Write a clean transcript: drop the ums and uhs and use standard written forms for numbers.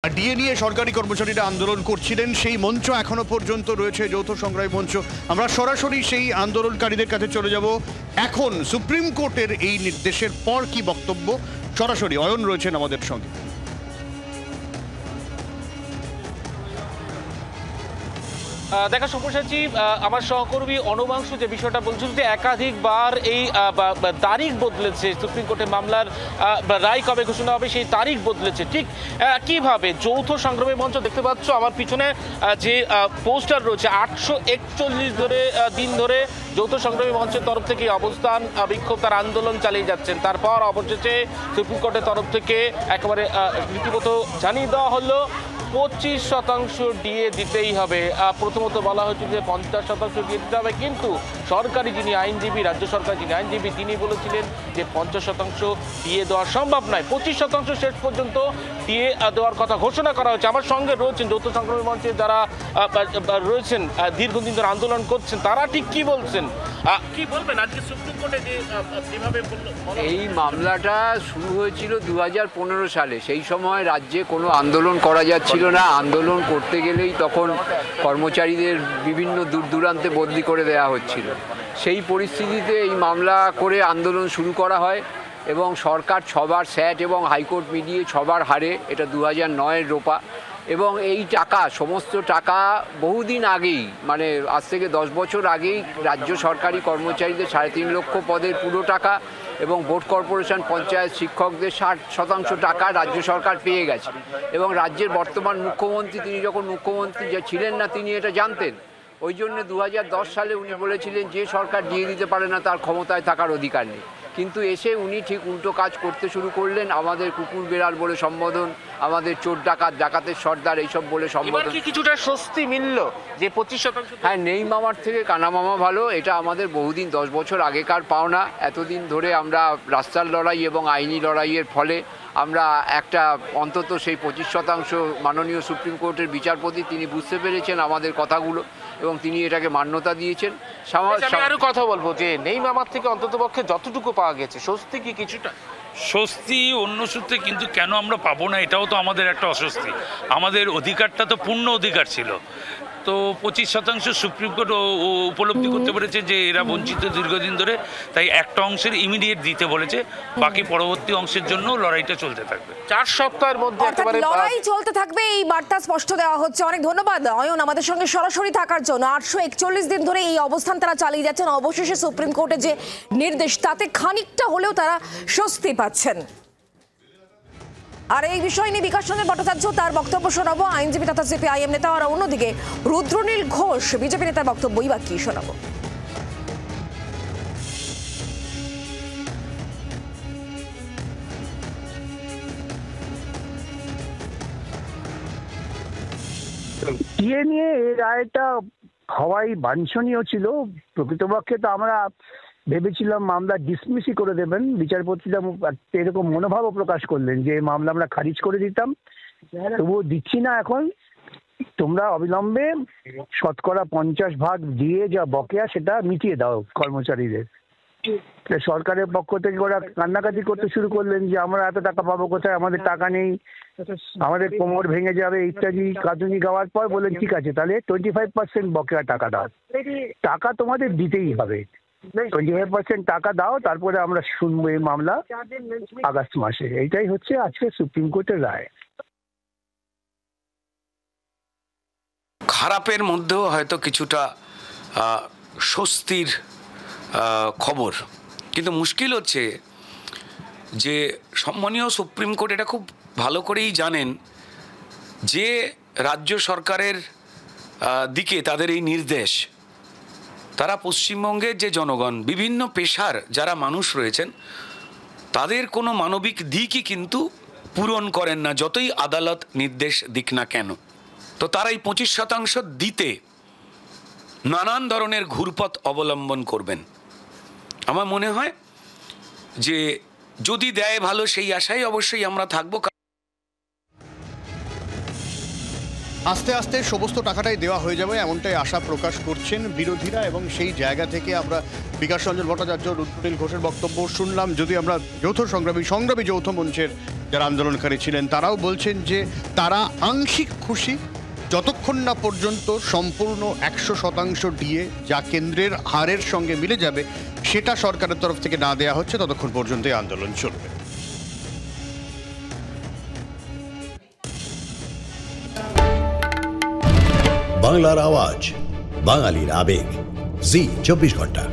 DA নিয়ে সরকারি কর্মচারীরা আন্দোলন করছিলেন, সেই মঞ্চ এখনো পর্যন্ত রয়েছে, যৌথ সংগ্রামী মঞ্চ। আমরা সরাসরি সেই আন্দোলনকারীদের কাছে চলে যাব। এখন সুপ্রিম কোর্টের এই নির্দেশের পর কি বক্তব্য, সরাসরি অয়ন রয়েছেন আমাদের সঙ্গে। দেখা সব্যসাচী, আমার সহকর্মী অনবাংশু যে বিষয়টা বলছিল যে একাধিকবার এই তারিখ বদলেছে, সুপ্রিম কোর্টের মামলার রায় কবে ঘোষণা হবে সেই তারিখ বদলেছে। ঠিক কিভাবে যৌথ সংগ্রামী মঞ্চ দেখতে পাচ্ছ আমার পিছনে যে পোস্টার রয়েছে, 841 দিন ধরে যৌথ সংগ্রামী মঞ্চের তরফ থেকে অবস্থান বিক্ষোভ তার আন্দোলন চালিয়ে যাচ্ছেন। তারপর অবশেষে সুপ্রিম কোর্টের তরফ থেকে একেবারে রীতিমতো জানিয়ে দেওয়া হলো 25% ডিএ দিতেই হবে। প্রথমত বলা হয়েছিল যে 50% ডিএ দিতে হবে, কিন্তু সরকারি যিনি আইনজীবী, রাজ্য সরকার যিনি আইনজীবী, তিনি বলেছিলেন যে 50% ডিএ দেওয়া সম্ভব নয়। 25% শেষ পর্যন্ত ডিএ দেওয়ার কথা ঘোষণা করা হয়েছে। আমার সঙ্গে রয়েছেন যৌথ সংগ্রামী মঞ্চে যারা রয়েছেন, দীর্ঘদিন ধরে আন্দোলন করছেন, তারা ঠিক কি বলছেন, কি বলবেন আজকে সুপ্রিম কোর্টে যে যেভাবে এই মামলাটা শুরু হয়েছিল 2015 সালে। সেই সময় রাজ্যে কোনো আন্দোলন করা যাচ্ছিল না। আন্দোলন করতে গেলেই তখন কর্মচারীদের বিভিন্ন দূর দূরান্তে বদলি করে দেওয়া হচ্ছিল। সেই পরিস্থিতিতে এই মামলা করে আন্দোলন শুরু করা হয় এবং সরকার 6বার স্যাট এবং হাইকোর্ট মিলিয়ে 6বার হারে। এটা 2009-এর রোপা। এবং এই টাকা, সমস্ত টাকা বহুদিন আগেই, মানে আজ থেকে 10 বছর আগেই রাজ্য সরকারি কর্মচারীদের 3.5 লক্ষ পদের পুরো টাকা এবং বোর্ড কর্পোরেশন, পঞ্চায়েত, শিক্ষকদের 60% টাকা রাজ্য সরকার পেয়ে গেছে। এবং রাজ্যের বর্তমান মুখ্যমন্ত্রী, তিনি যখন মুখ্যমন্ত্রী ছিলেন না, তিনি এটা জানতেন। ওই জন্য 2010 সালে উনি বলেছিলেন যে সরকার দিয়ে দিতে পারে না তার ক্ষমতায় থাকার অধিকার নেই। কিন্তু এসে উনি ঠিক উল্টো কাজ করতে শুরু করলেন। আমাদের কুকুর বেড়াল বলে সম্বোধন, আমাদের চোর ডাকাত, ডাকাতের সর্দার, এইসব বলে সম্বোধন। কিছুটা স্বস্তি মিলল যে 25%? হ্যাঁ, নেই মামার থেকে কানা মামা ভালো। এটা আমাদের বহুদিন, 10 বছর আগেকার পাওনা। এতদিন ধরে আমরা রাস্তার লড়াই এবং আইনি লড়াইয়ের ফলে আমরা একটা অন্তত সেই 25% মাননীয় সুপ্রিম কোর্টের বিচারপতি তিনি বুঝতে পেরেছেন আমাদের কথাগুলো এবং তিনি এটাকে মান্যতা দিয়েছেন। আরো কথা বলবো যে নেই মামার থেকে অন্তত পক্ষে যতটুকু পাওয়া গেছে, স্বস্তি কি কিছুটা? স্বস্তি অন্য সূত্রে, কিন্তু কেন আমরা পাবো না এটাও তো আমাদের একটা অস্বস্তি। আমাদের অধিকারটা তো পূর্ণ অধিকার ছিল। তো 25% সুপ্রিম কোর্ট উপলব্ধি করতে পেরেছে যে এরা বঞ্চিত দীর্ঘদিন ধরে, তাই একটা অংশের ইমিডিয়েট দিতে বলেছে, বাকি পরবর্তী অংশের জন্য লড়াইটা চলতে থাকবে। 4 সপ্তাহের মধ্যে লড়াই চলতে থাকবে, এই বার্তা স্পষ্ট দেওয়া হচ্ছে। অনেক ধন্যবাদ অয়ন আমাদের সঙ্গে সরাসরি থাকার জন্য। 841 দিন ধরে এই অবস্থান তারা চালিয়ে যাচ্ছেন। অবশেষে সুপ্রিম কোর্টের যে নির্দেশ, তাতে খানিকটা হলেও তারা স্বস্তি পাচ্ছেন। আর এই বিষয় নিয়ে বিকাশ রঞ্জন ভট্টাচার্য তার বক্তব্য শোনাবো, আইনজীবী তথা সিপিআইএম নেতা। আর অন্যদিকে রুদ্রনীল ঘোষ বিজেপি নেতার বক্তব্যই বা কি শোনাবো। ডিএ নিয়ে এই রায়টা হওয়াই বাঞ্ছনীয় ছিল। প্রকৃতপক্ষে তো আমরা ভেবেছিলাম মামলা ডিসমিসই করে দেবেন। বিচারপতিরা এরকম মনোভাবও প্রকাশ করলেন যে মামলা আমরা খারিজ করে দিতাম, তবুও দিচ্ছি না। এখন তোমরা অবিলম্বে 50% দিয়ে যা বকেয়া সেটা মিটিয়ে দাও কর্মচারীদের। সরকারের পক্ষ থেকে ওরা কান্নাকাটি করতে শুরু করলেন যে আমরা এত টাকা পাবো কোথায়, আমাদের টাকা নেই, আমাদের কোমর ভেঙে যাবে ইত্যাদি কাঁদুনি গাওয়ার পর বললেন ঠিক আছে তাহলে 25% বকেয়া টাকা দাও। টাকা তোমাদের দিতেই হবে, 25% টাকা দাও, তারপরে আমরা শুনবো এই মামলা আগস্ট মাসে। এইটাই হচ্ছে আজকে সুপ্রিম কোর্টের রায়। খারাপের মধ্যেও হয়তো কিছুটা স্বস্তির খবর, কিন্তু মুশকিল হচ্ছে যে সম্মানীয় সুপ্রিম কোর্ট এটা খুব ভালো করেই জানেন যে রাজ্য সরকারের দিকে তাদের এই নির্দেশ, তারা পশ্চিমবঙ্গের যে জনগণ, বিভিন্ন পেশার যারা মানুষ রয়েছেন, তাদের কোনো মানবিক দিকই কিন্তু পূরণ করেন না, যতই আদালত নির্দেশ দিক না কেন। তো তারা এই 25% দিতে নানান ধরনের ঘুরপথ অবলম্বন করবেন। আমার মনে হয় যে যদি দেয় ভালো, সেই আশায় অবশ্যই আমরা থাকবো। আস্তে আস্তে সমস্ত টাকাটাই দেওয়া হয়ে যাবে এমনটাই আশা প্রকাশ করছেন বিরোধীরা, এবং সেই জায়গা থেকে আমরা বিকাশ রঞ্জন ভট্টাচার্য, রুদ্রনীল ঘোষের বক্তব্য শুনলাম। যদি আমরা যৌথ সংগ্রামী যৌথ মঞ্চের যারা আন্দোলনকারী ছিলেন তারাও বলছেন যে তারা আংশিক খুশি, যতক্ষণ না পর্যন্ত সম্পূর্ণ 100% ডিএ যা কেন্দ্রের হারের সঙ্গে মিলে যাবে সেটা সরকারের তরফ থেকে না দেওয়া হচ্ছে, ততক্ষণ পর্যন্ত এই আন্দোলন চলবে। বাংলার আওয়াজ, বাঙালির আবেগ, জি 24 ঘন্টা।